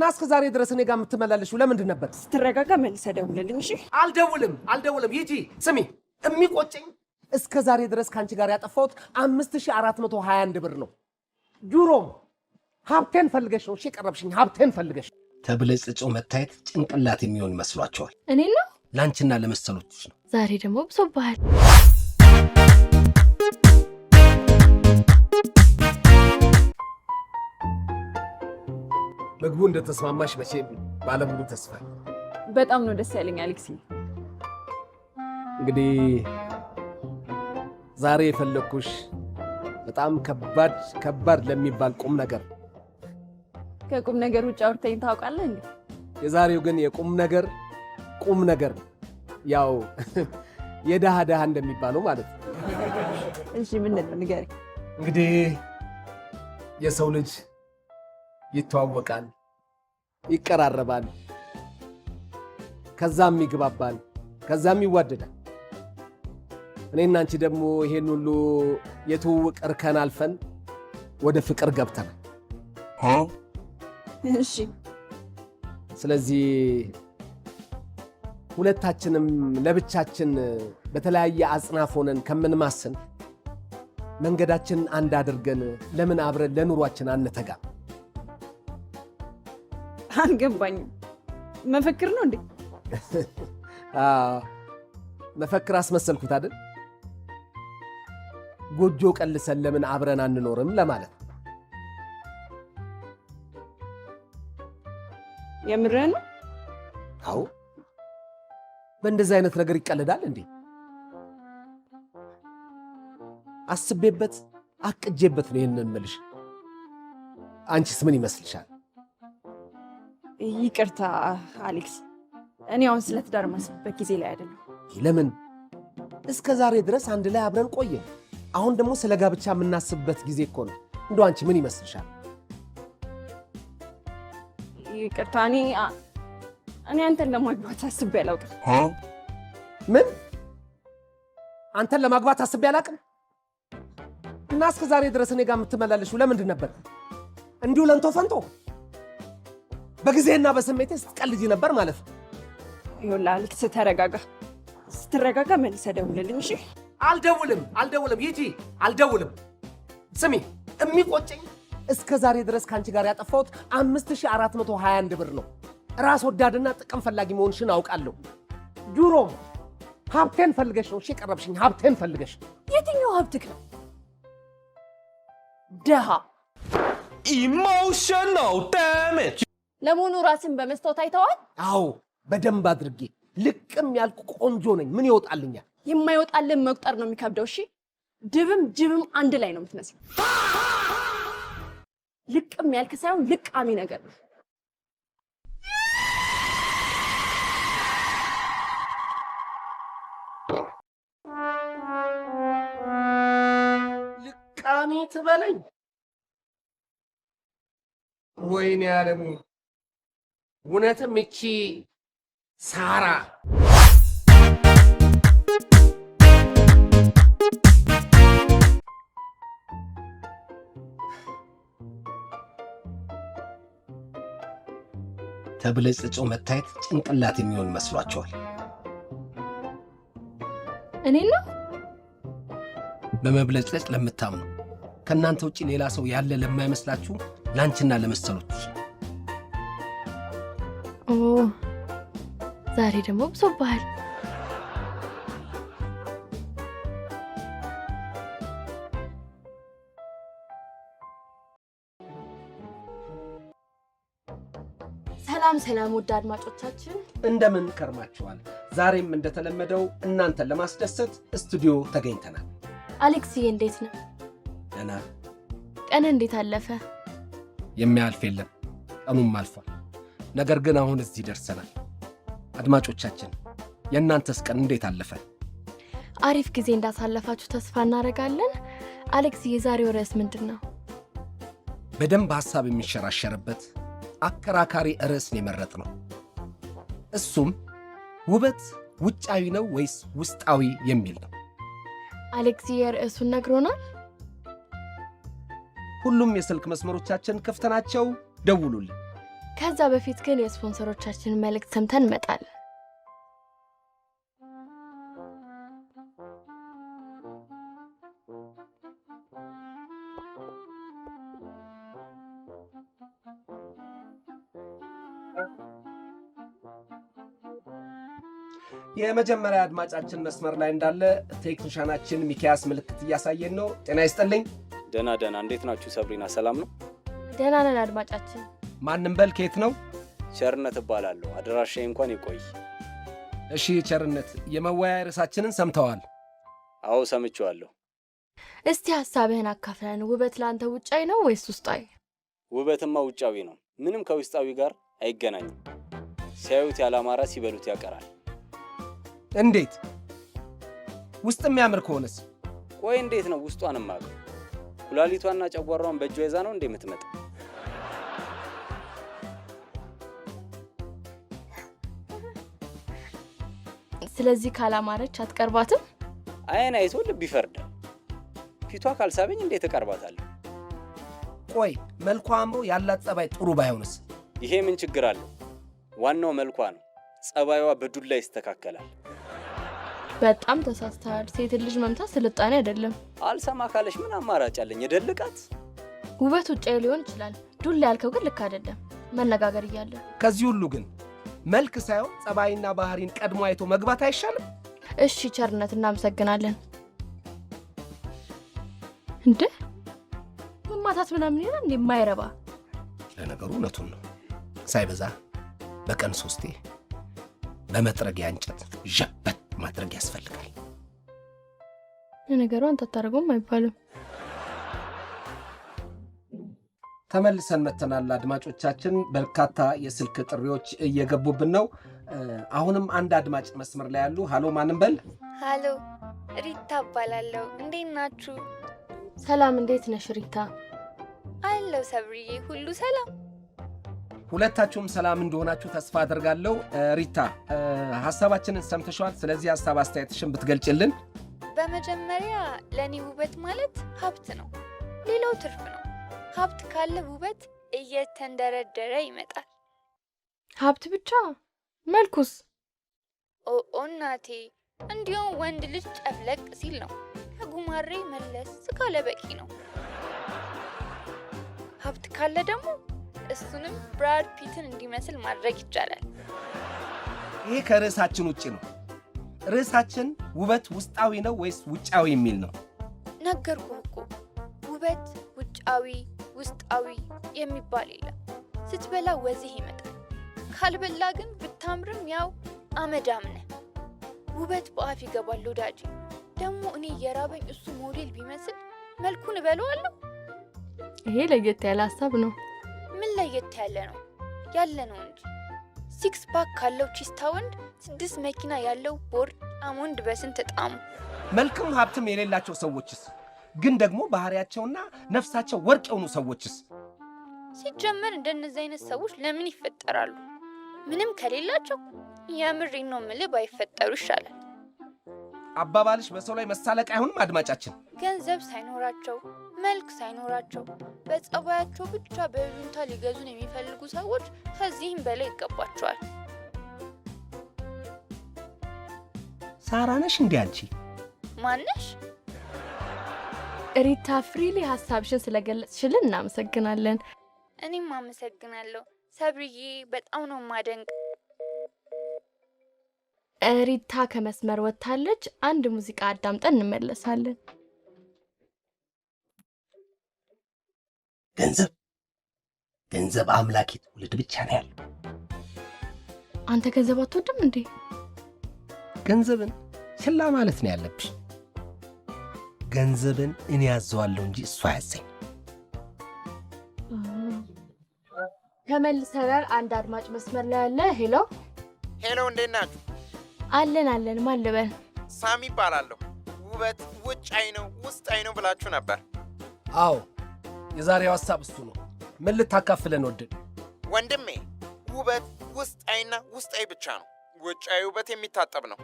እስከ ዛሬ ድረስ እኔ ጋር የምትመላለሽው ለምንድን ነበር? ስትረጋጋ መልሰህ ደውልልኝ እሺ? አልደውልም ሂጂ። ስሚ የሚቆጨኝ እስከ ዛሬ ድረስ ካንቺ ጋር ያጠፋሁት 5421 ብር ነው። ጁሮም ሀብቴን ፈልገሽ ነው እሺ የቀረብሽኝ፣ ሀብቴን ፈልገሽ። ተብለጽጮ መታየት ጭንቅላት የሚሆን ይመስሏቸዋል። እኔ ነው ላንቺና ለመሰሎች ነው። ዛሬ ደግሞ ብሶብሃል። ምግቡ እንደተስማማሽ መቼም ባለሙሉ ተስፋ። በጣም ነው ደስ ያለኝ አሌክሲ። እንግዲህ ዛሬ የፈለኩሽ በጣም ከባድ ለሚባል ቁም ነገር። ከቁም ነገር ውጭ አውርተኝ ታውቃለህ እንዴ? የዛሬው ግን የቁም ነገር ቁም ነገር፣ ያው የደሃ ደሃ እንደሚባለው ማለት ነው። እሺ ምን ነው ንገረኝ። እንግዲህ የሰው ልጅ ይተዋወቃል፣ ይቀራረባል፣ ከዛም ይግባባል፣ ከዛም ይዋደዳል። እኔና አንቺ ደግሞ ይሄን ሁሉ የትውውቅ እርከን አልፈን ወደ ፍቅር ገብተናል። እሺ ስለዚህ ሁለታችንም ለብቻችን በተለያየ አጽናፍ ሆነን ከምንማስን መንገዳችን አንድ አድርገን ለምን አብረን ለኑሯችን አንተጋም? አልገባኝም። መፈክር ነው እንዴ? መፈክር አስመሰልኩት አይደል? ጎጆ ቀልሰን ለምን አብረን አንኖርም ለማለት ነው። የምርህን ነው? አዎ። በእንደዚህ አይነት ነገር ይቀልዳል እንዴ? አስቤበት አቅጄበት ነው ይሄንን የምልሽ። አንቺስ ምን ይመስልሻል? ይቅርታ አሌክስ፣ እኔ አሁን ስለ ትዳር ማስብበት ጊዜ ላይ አይደለም። ለምን? እስከ ዛሬ ድረስ አንድ ላይ አብረን ቆየን። አሁን ደግሞ ስለ ጋብቻ የምናስብበት ጊዜ እኮ ነው። እንደው አንቺ ምን ይመስልሻል? ይቅርታ፣ እኔ አንተን ለማግባት አስቤ አላውቅም። ምን? አንተን ለማግባት አስቤ አላውቅም? እና እስከ ዛሬ ድረስ እኔ ጋር የምትመላለሽው ለምንድን ነበር? እንዲሁ ለንቶ ፈንቶ በጊዜና በስሜቴ ስትቀልጂ ነበር ማለት ነው። ይኸውልህ አሌክስ ተረጋጋ። ስትረጋጋ መልሰህ ደውልልኝ እሺ? አልደውልም ሂጂ። አልደውልም። ስሚ የሚቆጨኝ እስከ ዛሬ ድረስ ካንቺ ጋር ያጠፋሁት 5421 ብር ነው። ራስ ወዳድና ጥቅም ፈላጊ መሆንሽን አውቃለሁ። ጁሮም ሀብቴን ፈልገሽ ነው እሺ የቀረብሽኝ፣ ሀብቴን ፈልገሽ። የትኛው ሀብትክ ነው? ደሃ። ኢሞሽናል ዳሜጅ። ለመሆኑ ራስን በመስታወት አይተዋል? አዎ በደንብ አድርጌ ልቅም ያልኩ ቆንጆ ነኝ። ምን ይወጣልኛል? የማይወጣልን መቁጠር ነው የሚከብደው። እሺ ድብም ጅብም አንድ ላይ ነው የምትመስለው። ልቅም ያልክ ሳይሆን ልቃሚ ነገር ነው። ልቃሚ ትበለኝ? ወይኔ ዓለሙ፣ እውነትም እቺ ሳራ ተብለጽጮ መታየት ጭንቅላት የሚሆን መስሏቸዋል። እኔ ነው በመብለጭለጭ ለምታምኑ ከእናንተ ውጭ ሌላ ሰው ያለ ለማይመስላችሁ ላንቺና ለመሰሎች። ኦ ዛሬ ደግሞ ብሶብሃል። ሰላም ውድ አድማጮቻችን እንደምን ከርማችኋል? ዛሬም እንደተለመደው እናንተን ለማስደሰት ስቱዲዮ ተገኝተናል። አሌክስዬ እንዴት ነው? ደህና። ቀን እንዴት አለፈ? የሚያልፍ የለም፣ ቀኑም አልፏል። ነገር ግን አሁን እዚህ ደርሰናል። አድማጮቻችን የእናንተስ ቀን እንዴት አለፈ? አሪፍ ጊዜ እንዳሳለፋችሁ ተስፋ እናደርጋለን። አሌክስዬ የዛሬው ርዕስ ምንድን ነው? በደንብ ሐሳብ የሚሸራሸርበት አከራካሪ ርዕስን የመረጥነው እሱም ውበት ውጫዊ ነው ወይስ ውስጣዊ የሚል ነው። አሌክስዬ ርዕሱን ነግሮናል። ሁሉም የስልክ መስመሮቻችን ክፍት ናቸው። ደውሉልን። ከዛ በፊት ግን የስፖንሰሮቻችንን መልእክት ሰምተን እንመጣለን። የመጀመሪያ አድማጫችን መስመር ላይ እንዳለ ቴክኒሻናችን ሚኪያስ ምልክት እያሳየን ነው። ጤና ይስጥልኝ። ደህና እንዴት ናችሁ? ሰብሪና ሰላም ነው? ደህና ነን አድማጫችን። ማንም በል ከየት ነው? ቸርነት እባላለሁ። አድራሻዬ እንኳን ይቆይ። እሺ ቸርነት፣ የመወያያ ርዕሳችንን ሰምተዋል? አዎ ሰምቼዋለሁ። እስቲ ሐሳብህን አካፍለን። ውበት ለአንተ ውጫዊ ነው ወይስ ውስጣዊ? ውበትማ ውጫዊ ነው። ምንም ከውስጣዊ ጋር አይገናኝም። ሲያዩት ያላማረ ሲበሉት ያቀራል። እንዴት? ውስጥ የሚያምር ከሆነስ? ቆይ እንዴት ነው ውስጧን ማገ? ኩላሊቷና ጨጓራዋን በእጇ ይዛ ነው እንዴ የምትመጣ? ስለዚህ ካላማረች አትቀርባትም? አይን አይቶ ልብ ይፈርዳል። ፊቷ ካልሳበኝ እንዴት እቀርባታለሁ? ቆይ መልኳ አምሮ ያላት ጸባይ ጥሩ ባይሆንስ? ይሄ ምን ችግር አለው? ዋናው መልኳ ነው። ጸባይዋ በዱላ ይስተካከላል። በጣም ተሳስተሃል። ሴት ልጅ መምታት ስልጣኔ አይደለም። አልሰማ ካለሽ ምን አማራጭ አለኝ? የደልቃት። ውበት ውጫዊ ሊሆን ይችላል። ዱላ ያልከው ግን ልክ አይደለም። መነጋገር እያለ ከዚህ ሁሉ ግን መልክ ሳይሆን ጸባይና ባህሪን ቀድሞ አይቶ መግባት አይሻልም? እሺ ቸርነት፣ እናመሰግናለን። እንዴ መማታት ምናምን ይላል የማይረባ። ለነገሩ እውነቱን ነው። ሳይበዛ በቀን 3 በመጥረጊያ እንጨት ጀበት ማድረግ ያስፈልጋል። ለነገሩ አንተ አታደርገውም አይባልም። ተመልሰን መተናል። አድማጮቻችን በርካታ የስልክ ጥሪዎች እየገቡብን ነው። አሁንም አንድ አድማጭ መስመር ላይ ያሉ። ሃሎ ማንም በል። ሃሎ ሪታ እባላለሁ። እንዴት ናችሁ? ሰላም፣ እንዴት ነሽ ሪታ? አለው ሰብርዬ፣ ሁሉ ሰላም? ሁለታችሁም ሰላም እንደሆናችሁ ተስፋ አደርጋለሁ። ሪታ ሐሳባችንን ሰምተሻል። ስለዚህ ሐሳብ አስተያየትሽን ብትገልጭልን። በመጀመሪያ ለኔ ውበት ማለት ሀብት ነው፣ ሌላው ትርፍ ነው። ሀብት ካለ ውበት እየተንደረደረ ይመጣል። ሀብት ብቻ? መልኩስ? እናቴ፣ እንዲሁም ወንድ ልጅ ጨፍለቅ ሲል ነው። ከጉማሬ መለስ ካለ በቂ ነው። ሀብት ካለ ደግሞ እሱንም ብራድ ፒትን እንዲመስል ማድረግ ይቻላል። ይሄ ከርዕሳችን ውጪ ነው። ርዕሳችን ውበት ውስጣዊ ነው ወይስ ውጫዊ የሚል ነው። ነገርኩህ እኮ ውበት ውጫዊ ውስጣዊ የሚባል የለም። ስትበላ ወዝህ ይመጣል፣ ካልበላ ግን ብታምርም ያው አመዳም ነህ። ውበት በአፍ ይገባል ወዳጄ። ደግሞ እኔ የራበኝ እሱ ሞዴል ቢመስል መልኩን እበለዋለሁ። ይሄ ለየት ያለ ሀሳብ ነው። ምን ለየት ያለ ነው? ያለ ነው እንጂ 6 ፓክ ካለው ቺስታ ወንድ 6 መኪና ያለው ቦርድ አሞንድ በስንት ጣሙ። መልክም ሀብትም የሌላቸው ሰዎችስ? ግን ደግሞ ባህሪያቸውና ነፍሳቸው ወርቅ የሆኑ ሰዎችስ? ሲጀመር እንደነዚህ አይነት ሰዎች ለምን ይፈጠራሉ? ምንም ከሌላቸው የምሬን ነው የምልህ ባይፈጠሩ ይሻላል። አባባልሽ በሰው ላይ መሳለቅ አይሆንም? አድማጫችን ገንዘብ ሳይኖራቸው መልክ ሳይኖራቸው በጸባያቸው ብቻ በይሉኝታ ሊገዙን የሚፈልጉ ሰዎች ከዚህም በላይ ይገባቸዋል። ሳራ ነሽ እንዴ አንቺ? ማነሽ? ሪታ ፍሪሊ ሀሳብሽን ስለገለጽሽልን እናመሰግናለን። እኔም አመሰግናለሁ ሰብርዬ፣ በጣም ነው ማደንቅ። ሪታ ከመስመር ወጥታለች። አንድ ሙዚቃ አዳምጠን እንመለሳለን። ገንዘብ አምላኪ ትውልድ ብቻ ነው ያለው። አንተ ገንዘብ አትወድም እንዴ? ገንዘብን ችላ ማለት ነው ያለብሽ። ገንዘብን እኔ ያዘዋለሁ እንጂ እሱ አያዘኝ። ተመልሰናል። አንድ አድማጭ መስመር ላይ አለ። ሄሎ እንዴት ናችሁ? አለን። ማን ልበል? ሳሚ ይባላለሁ። ውበት ውጫዊ ነው ውስጣዊ ነው ብላችሁ ነበር። አዎ፣ የዛሬው ሐሳብ እሱ ነው። ምን ልታካፍለን ወደድ? ወንድሜ፣ ውበት ውስጣዊና ውስጣዊ ብቻ ነው። ውጫዊ ውበት የሚታጠብ ነው።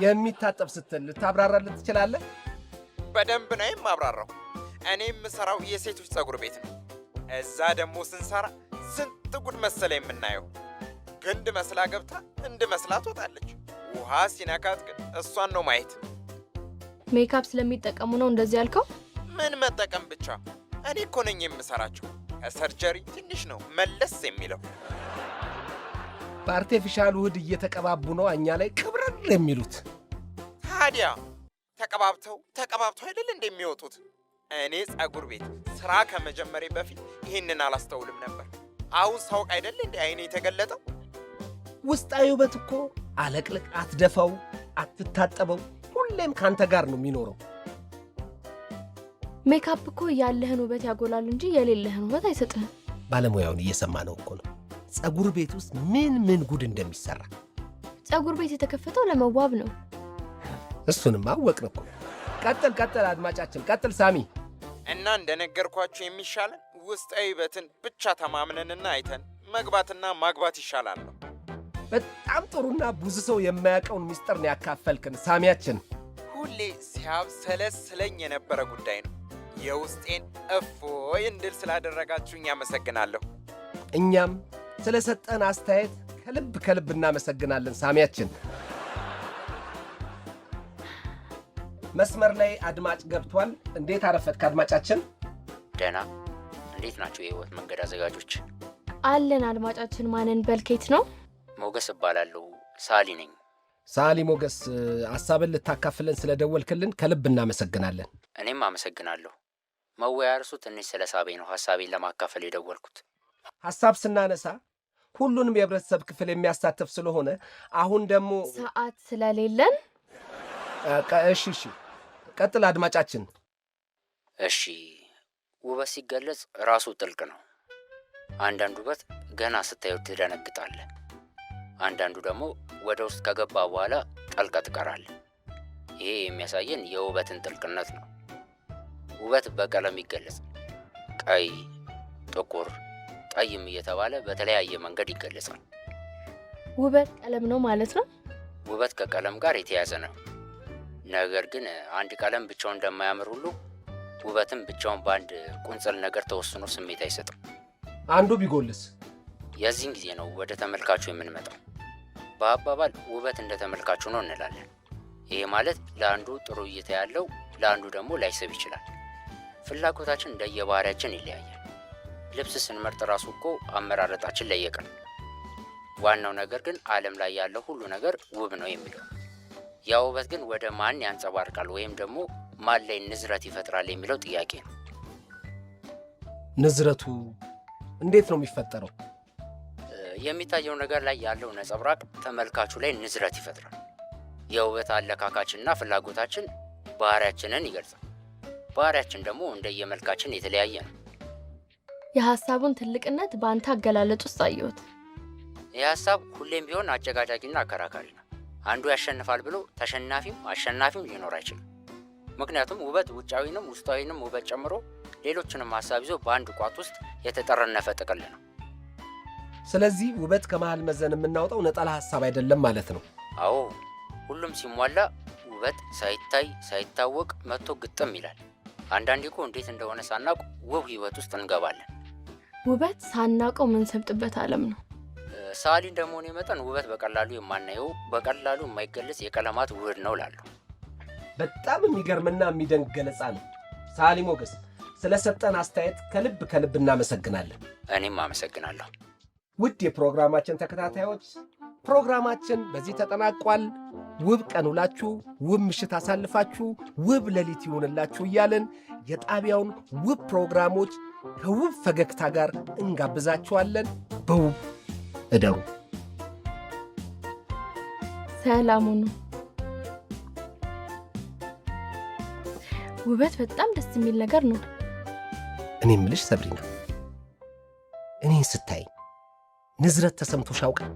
የሚታጠብ ስትል ልታብራራልን ትችላለህ? በደንብ ነው የማብራራው። እኔ የምሰራው የሴቶች ፀጉር ቤት ነው። እዛ ደግሞ ስንሰራ ስንት ጉድ መሰለ የምናየው። ግንድ መስላ ገብታ እንድ መስላ ትወጣለች። ውሃ ሲነካት ግን እሷን ነው ማየት። ሜካፕ ስለሚጠቀሙ ነው እንደዚህ ያልከው? ምን መጠቀም ብቻ፣ እኔ እኮ ነኝ የምሰራቸው። ከሰርጀሪ ትንሽ ነው መለስ የሚለው። በአርቴፊሻል ውህድ እየተቀባቡ ነው እኛ ላይ ቅብረር የሚሉት። ታዲያ ተቀባብተው አይደል እንደሚወጡት? እኔ ጸጉር ቤት ስራ ከመጀመሬ በፊት ይህንን አላስተውልም ነበር። አሁን ሳውቅ አይደል እንደ አይኔ የተገለጠው። ውስጣዊ ውበት እኮ አለቅልቅ አትደፋው፣ አትታጠበው፣ ሁሌም ካንተ ጋር ነው የሚኖረው። ሜካፕ እኮ ያለህን ውበት ያጎላል እንጂ የሌለህን ውበት አይሰጥህም። ባለሙያውን እየሰማ ነው እኮ ነው። ጸጉር ቤት ውስጥ ምን ጉድ እንደሚሰራ። ጸጉር ቤት የተከፈተው ለመዋብ ነው። እሱንም አወቅን እኮ። ቀጥል አድማጫችን፣ ቀጥል ሳሚ። እና እንደነገርኳችሁ የሚሻለን ውስጣዊ ውበትን ብቻ ተማምነንና አይተን መግባትና ማግባት ይሻላል ነው። በጣም ጥሩና ብዙ ሰው የማያውቀውን ሚስጥር ነው ያካፈልክን ሳሚያችን። ሁሌ ሲያብሰለስለኝ የነበረ ጉዳይ ነው። የውስጤን እፎይ እንድል ስላደረጋችሁኝ አመሰግናለሁ። እኛም ስለሰጠን አስተያየት ከልብ እናመሰግናለን ሳሚያችን። መስመር ላይ አድማጭ ገብቷል። እንዴት አረፈትክ አድማጫችን? ደህና። እንዴት ናቸው የህይወት መንገድ አዘጋጆች? አለን። አድማጫችን ማንን በልኬት ነው? ሞገስ እባላለሁ። ሳሊ ነኝ። ሳሊ ሞገስ፣ ሐሳብን ልታካፍለን ስለደወልክልን ከልብ እናመሰግናለን። እኔም አመሰግናለሁ። መወያያ ርዕሱ ትንሽ ስለ ሳቤ ነው ሐሳቤን ለማካፈል የደወልኩት። ሐሳብ ስናነሳ ሁሉንም የህብረተሰብ ክፍል የሚያሳተፍ ስለሆነ አሁን ደግሞ ሰዓት ስለሌለን እሺ ቀጥል አድማጫችን። እሺ፣ ውበት ሲገለጽ ራሱ ጥልቅ ነው። አንዳንድ ውበት ገና ስታዩት ትደነግጣለህ። አንዳንዱ ደግሞ ወደ ውስጥ ከገባ በኋላ ጠልቀ ትቀራለህ። ይሄ የሚያሳየን የውበትን ጥልቅነት ነው። ውበት በቀለም ይገለጻል። ቀይ፣ ጥቁር፣ ጠይም እየተባለ በተለያየ መንገድ ይገለጻል። ውበት ቀለም ነው ማለት ነው? ውበት ከቀለም ጋር የተያያዘ ነው። ነገር ግን አንድ ቀለም ብቻውን እንደማያምር ሁሉ ውበትም ብቻውን በአንድ ቁንጽል ነገር ተወስኖ ስሜት አይሰጥም። አንዱ ቢጎልስ? የዚህን ጊዜ ነው ወደ ተመልካቹ የምንመጣው። በአባባል ውበት እንደ ተመልካቹ ነው እንላለን። ይሄ ማለት ለአንዱ ጥሩ እይታ ያለው፣ ለአንዱ ደግሞ ላይስብ ይችላል። ፍላጎታችን እንደየባህሪያችን ይለያያል። ልብስ ስንመርጥ ራሱ እኮ አመራረጣችን ለየቀን። ዋናው ነገር ግን ዓለም ላይ ያለው ሁሉ ነገር ውብ ነው የሚለው። ያ ውበት ግን ወደ ማን ያንጸባርቃል ወይም ደግሞ ማን ላይ ንዝረት ይፈጥራል የሚለው ጥያቄ ነው። ንዝረቱ እንዴት ነው የሚፈጠረው? የሚታየው ነገር ላይ ያለው ነጸብራቅ ተመልካቹ ላይ ንዝረት ይፈጥራል። የውበት አለካካችንና ፍላጎታችን ባህሪያችንን ይገልጻል። ባህሪያችን ደግሞ እንደየመልካችን የተለያየ ነው። የሐሳቡን ትልቅነት በአንተ አገላለጥ ውስጥ አየሁት። ይህ ሐሳብ ሁሌም ቢሆን አጨጋጫጊና አከራካሪ ነው። አንዱ ያሸንፋል ብሎ ተሸናፊም አሸናፊም ሊኖር አይችልም። ምክንያቱም ውበት ውጫዊንም ውስጣዊንም ውበት ጨምሮ ሌሎችንም ሐሳብ ይዞ በአንድ ቋት ውስጥ የተጠረነፈ ጥቅል ነው። ስለዚህ ውበት ከመሃል መዘን የምናወጣው ነጠላ ሐሳብ አይደለም ማለት ነው። አዎ፣ ሁሉም ሲሟላ ውበት ሳይታይ ሳይታወቅ መጥቶ ግጥም ይላል። አንዳንዴ እኮ እንዴት እንደሆነ ሳናውቅ ውብ ህይወት ውስጥ እንገባለን። ውበት ሳናውቀው የምንሰምጥበት ዓለም ነው። ሳሊ እንደመሆኔ መጠን ውበት በቀላሉ የማናየው በቀላሉ የማይገለጽ የቀለማት ውህድ ነው እላለሁ። በጣም የሚገርምና የሚደንቅ ገለጻ ነው። ሳሊ ሞገስ፣ ስለሰጠን አስተያየት ከልብ እናመሰግናለን። እኔም አመሰግናለሁ። ውድ የፕሮግራማችን ተከታታዮች፣ ፕሮግራማችን በዚህ ተጠናቋል። ውብ ቀን ውላችሁ፣ ውብ ምሽት አሳልፋችሁ፣ ውብ ሌሊት ይሁንላችሁ እያለን የጣቢያውን ውብ ፕሮግራሞች ከውብ ፈገግታ ጋር እንጋብዛችኋለን። በውብ እደሩ። ሰላም ሁኑ። ውበት በጣም ደስ የሚል ነገር ነው። እኔ የምልሽ ሰብሪና፣ እኔን ስታይ ንዝረት ተሰምቶሽ ያውቃል?